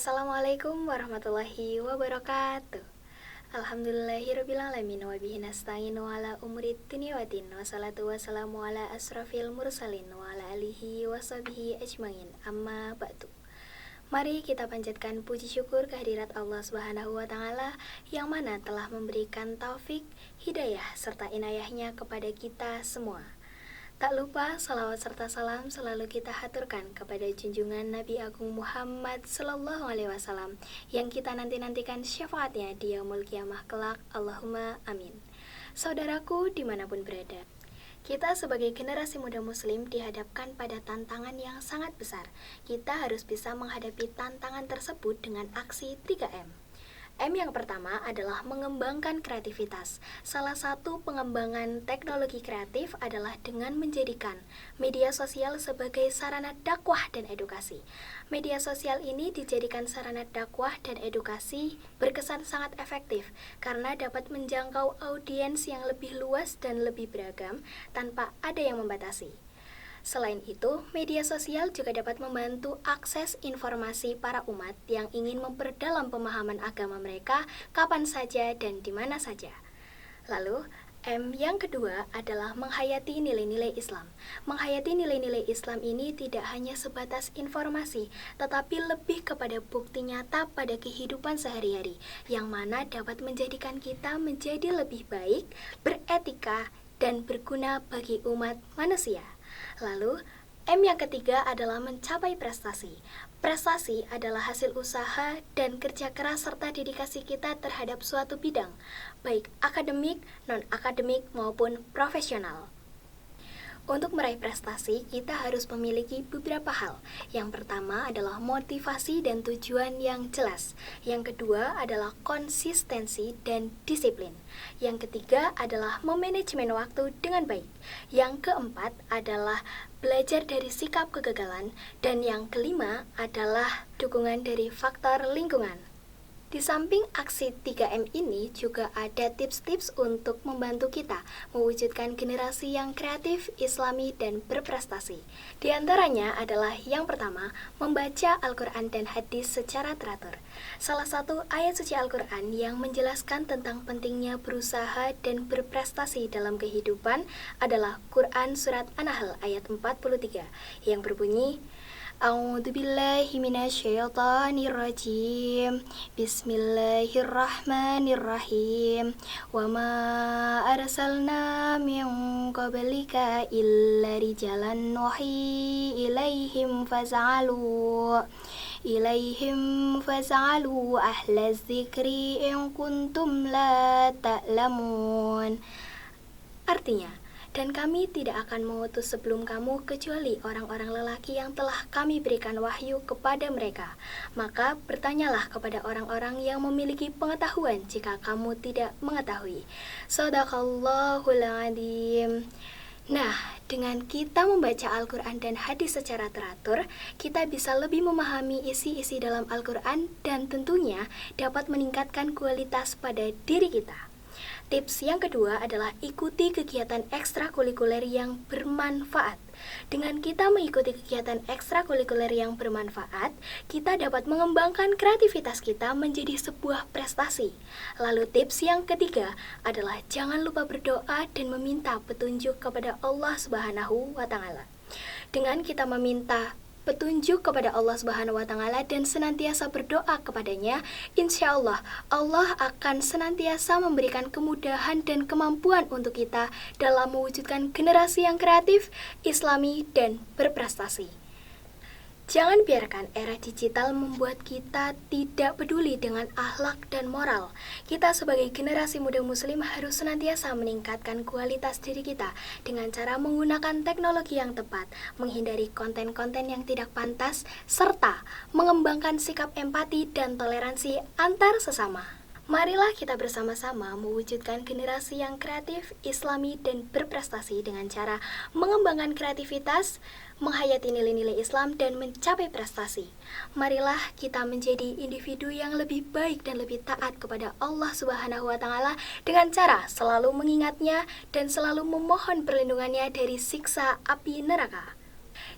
Assalamualaikum warahmatullahi wabarakatuh. Alhamdulillahirrabbilalamin wa bihi nasta'inu ala umuri dunya waddin. Wassalatu wassalamu ala asrafil mursalin wa ala alihi wa sahbihi ajmain. Amma ba'du. Mari kita panjatkan puji syukur kehadirat Allah Subhanahu wa taala yang mana telah memberikan taufik, hidayah serta inayahnya kepada kita semua. Tak lupa salawat serta salam selalu kita haturkan kepada junjungan Nabi Agung Muhammad Sallallahu Alaihi Wasallam yang kita nanti-nantikan syafaatnya di yaumul kiamah kelak. Allahumma amin. Saudaraku dimanapun berada, kita sebagai generasi muda muslim dihadapkan pada tantangan yang sangat besar. Kita harus bisa menghadapi tantangan tersebut dengan aksi 3M. M yang pertama adalah mengembangkan kreativitas. Salah satu pengembangan teknologi kreatif adalah dengan menjadikan media sosial sebagai sarana dakwah dan edukasi. Media sosial ini dijadikan sarana dakwah dan edukasi berkesan sangat efektif karena dapat menjangkau audiens yang lebih luas dan lebih beragam tanpa ada yang membatasi. Selain itu, media sosial juga dapat membantu akses informasi para umat yang ingin memperdalam pemahaman agama mereka kapan saja dan di mana saja. Lalu, M yang kedua adalah menghayati nilai-nilai Islam. Menghayati nilai-nilai Islam ini tidak hanya sebatas informasi, tetapi lebih kepada bukti nyata pada kehidupan sehari-hari, yang mana dapat menjadikan kita menjadi lebih baik, beretika, dan berguna bagi umat manusia. Lalu, M yang ketiga adalah mencapai prestasi. Prestasi adalah hasil usaha dan kerja keras serta dedikasi kita terhadap suatu bidang, baik akademik, non-akademik, maupun profesional. Untuk meraih prestasi, kita harus memiliki beberapa hal. Yang pertama adalah motivasi dan tujuan yang jelas. Yang kedua adalah konsistensi dan disiplin. Yang ketiga adalah memanajemen waktu dengan baik. Yang keempat adalah belajar dari sikap kegagalan. Dan yang kelima adalah dukungan dari faktor lingkungan. Di samping aksi 3M ini juga ada tips-tips untuk membantu kita mewujudkan generasi yang kreatif, islami, dan berprestasi. Di antaranya adalah yang pertama, membaca Al-Quran dan hadis secara teratur. Salah satu ayat suci Al-Quran yang menjelaskan tentang pentingnya berusaha dan berprestasi dalam kehidupan adalah Quran Surat An-Nahl ayat 43 yang berbunyi, A'udzubillahi minasyaitonirrajim. Bismillahirrahmanirrahim. Wa ma arsalna min qablika illa rijalan nuhi ilaihim faz'alu ahla dzikri in kuntum la ta'lamun. Artinya, dan kami tidak akan mengutus sebelum kamu kecuali orang-orang lelaki yang telah kami berikan wahyu kepada mereka. Maka bertanyalah kepada orang-orang yang memiliki pengetahuan jika kamu tidak mengetahui. Shadaqallahul adzim. Nah, dengan kita membaca Al-Quran dan hadis secara teratur, kita bisa lebih memahami isi-isi dalam Al-Quran dan tentunya dapat meningkatkan kualitas pada diri kita. Tips yang kedua adalah ikuti kegiatan ekstrakurikuler yang bermanfaat. Dengan kita mengikuti kegiatan ekstrakurikuler yang bermanfaat, kita dapat mengembangkan kreativitas kita menjadi sebuah prestasi. Lalu tips yang ketiga adalah jangan lupa berdoa dan meminta petunjuk kepada Allah Subhanahu wa taala. Dengan kita meminta petunjuk kepada Allah Subhanahu wa taala dan senantiasa berdoa kepadanya, insya Allah akan senantiasa memberikan kemudahan dan kemampuan untuk kita dalam mewujudkan generasi yang kreatif, islami, dan berprestasi. Jangan biarkan era digital membuat kita tidak peduli dengan akhlak dan moral. Kita sebagai generasi muda muslim harus senantiasa meningkatkan kualitas diri kita dengan cara menggunakan teknologi yang tepat, menghindari konten-konten yang tidak pantas, serta mengembangkan sikap empati dan toleransi antar sesama. Marilah kita bersama-sama mewujudkan generasi yang kreatif, islami, dan berprestasi dengan cara mengembangkan kreativitas, menghayati nilai-nilai Islam, dan mencapai prestasi. Marilah kita menjadi individu yang lebih baik dan lebih taat kepada Allah Subhanahu wa taala dengan cara selalu mengingatnya dan selalu memohon perlindungannya dari siksa api neraka.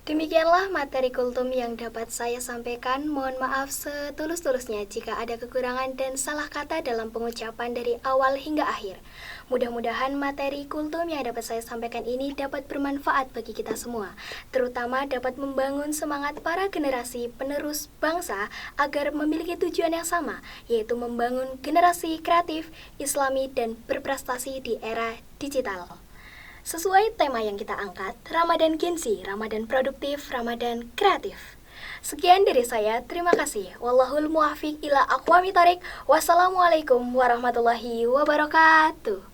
Demikianlah materi kultum yang dapat saya sampaikan. Mohon maaf setulus-tulusnya jika ada kekurangan dan salah kata dalam pengucapan dari awal hingga akhir. Mudah-mudahan materi kultum yang dapat saya sampaikan ini dapat bermanfaat bagi kita semua, terutama dapat membangun semangat para generasi penerus bangsa agar memiliki tujuan yang sama, yaitu membangun generasi kreatif, islami, dan berprestasi di era digital. Sesuai tema yang kita angkat, Ramadan Genzi, Ramadan produktif, Ramadan kreatif. Sekian dari saya, terima kasih. Wallahul muwaffiq ila aqwamit thoriq. Wassalamualaikum warahmatullahi wabarakatuh.